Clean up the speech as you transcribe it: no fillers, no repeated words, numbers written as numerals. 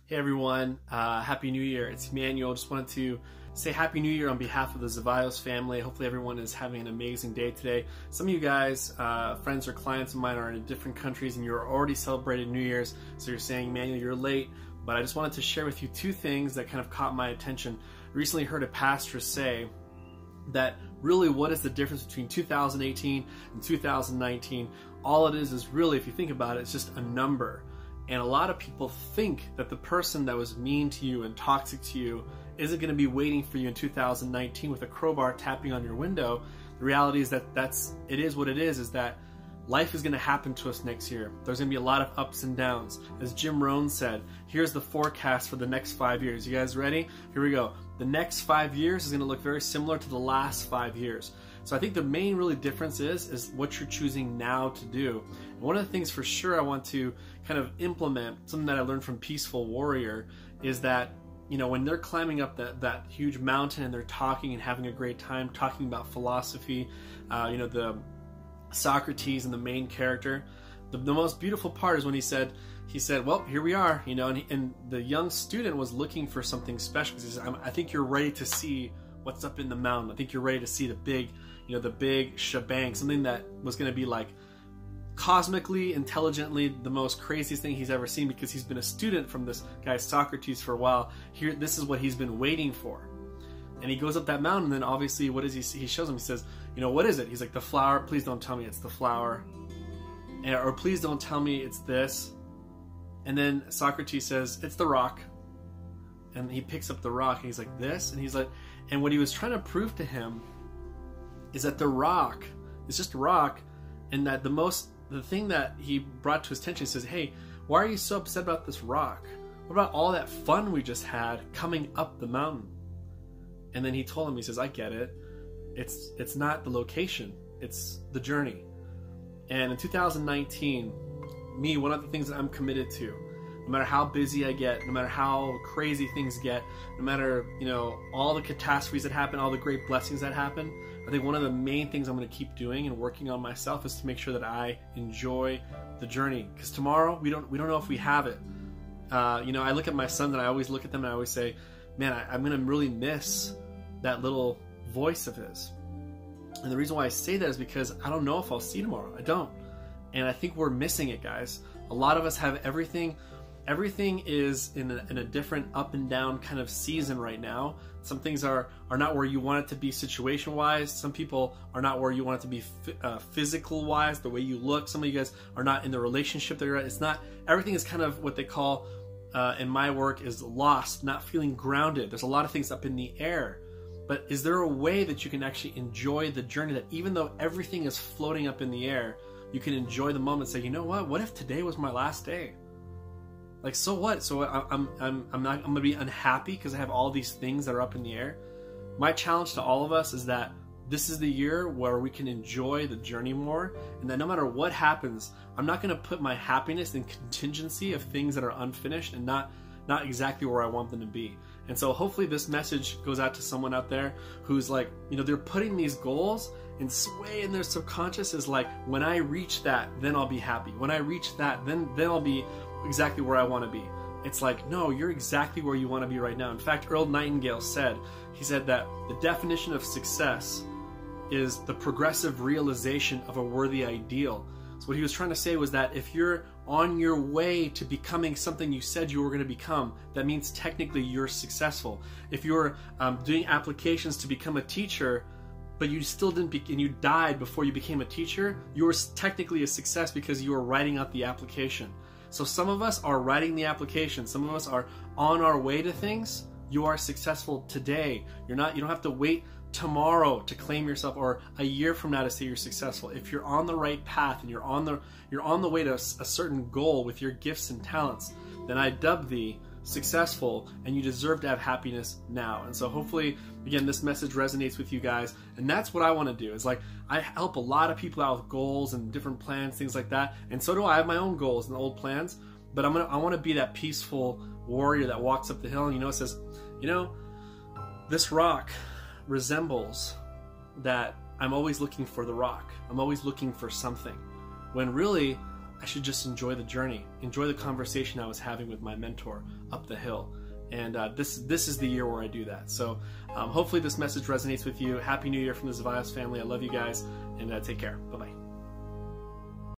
Hey everyone, Happy New Year. It's Emmanuel. Just wanted to say Happy New Year on behalf of the Zavaios family. Hopefully everyone is having an amazing day today. Some of you guys, friends or clients of mine, are in different countries and you're already celebrating New Year's, so you're saying, Emmanuel, you're late. But I just wanted to share with you two things that kind of caught my attention. I recently heard a pastor say that really what is the difference between 2018 and 2019? All it is really, if you think about it, it's just a number. And a lot of people think that the person that was mean to you and toxic to you isn't going to be waiting for you in 2019 with a crowbar tapping on your window. The reality is that it is what it is that life is going to happen to us next year. There's going to be a lot of ups and downs. As Jim Rohn said, here's the forecast for the next 5 years. You guys ready? Here we go. The next 5 years is going to look very similar to the last 5 years. So I think the main really difference is what you're choosing now to do. And one of the things for sure I want to kind of implement, something that I learned from Peaceful Warrior, is that, you know, when they're climbing up that huge mountain and they're talking and having a great time, talking about philosophy, you know, the Socrates and the main character, the most beautiful part is when he said, well, here we are, you know, and the young student was looking for something special. He says, I think you're ready to see what's up in the mountain. I think you're ready to see the big, you know, the big shebang, something that was going to be like cosmically, intelligently, the most craziest thing he's ever seen, because he's been a student from this guy Socrates for a while. Here, this is what he's been waiting for. And he goes up that mountain, and then obviously, what does he see? He shows him, he says, you know, what is it? He's like, the flower. Please don't tell me it's the flower. Or please don't tell me it's this. And then Socrates says, it's the rock. And he picks up the rock, and he's like, this? And he's like, and what he was trying to prove to him is that the rock is just a rock, and that the thing that he brought to his attention, he says, hey, why are you so upset about this rock? What about all that fun we just had coming up the mountain? And then he told him, he says, I get it. It's not the location, it's the journey. And in 2019, one of the things that I'm committed to, no matter how busy I get, no matter how crazy things get, no matter, you know, all the catastrophes that happen, all the great blessings that happen, I think one of the main things I'm going to keep doing and working on myself is to make sure that I enjoy the journey. Because tomorrow, we don't know if we have it. You know, I look at my sons and I always look at them and I always say, man, I'm going to really miss that little voice of his. And the reason why I say that is because I don't know if I'll see tomorrow. I don't. And I think we're missing it, guys. A lot of us have everything. Everything is in a different up and down kind of season right now. Some things are not where you want it to be situation-wise. Some people are not where you want it to be physical-wise, the way you look. Some of you guys are not in the relationship that you're at. It's not, everything is kind of what they call, in my work, is lost, not feeling grounded. There's a lot of things up in the air. But is there a way that you can actually enjoy the journey, that even though everything is floating up in the air, you can enjoy the moment and say, you know what if today was my last day? Like, so what? So I'm gonna be unhappy because I have all these things that are up in the air. My challenge to all of us is that this is the year where we can enjoy the journey more, and that no matter what happens, I'm not gonna put my happiness in contingency of things that are unfinished and not exactly where I want them to be. And so hopefully this message goes out to someone out there who's like, you know, they're putting these goals and sway in their subconscious is like, when I reach that, then I'll be happy. When I reach that, then I'll be exactly where I want to be. It's like, no, you're exactly where you want to be right now. In fact, Earl Nightingale said that the definition of success is the progressive realization of a worthy ideal. So what he was trying to say was that if you're on your way to becoming something you said you were going to become, that means technically you're successful. If you're doing applications to become a teacher, but you still didn't and you died before you became a teacher, you're technically a success because you were writing out the application. So some of us are writing the application. Some of us are on our way to things. You are successful today. You don't have to wait tomorrow to claim yourself, or a year from now to say you're successful. If you're on the right path and you're on the way to a certain goal with your gifts and talents, then I dub thee successful, and you deserve to have happiness now. And so hopefully, again, this message resonates with you guys, and that's what I want to do. Is like, I help a lot of people out with goals and different plans, things like that, and so do I. Have my own goals and old plans, but I want to be that peaceful warrior that walks up the hill and, you know, says, you know, this rock resembles that I'm always looking for the rock. I'm always looking for something, when really I should just enjoy the journey, enjoy the conversation I was having with my mentor up the hill. And this is the year where I do that. So hopefully this message resonates with you. Happy New Year from the Zevios family. I love you guys, and take care. Bye-bye.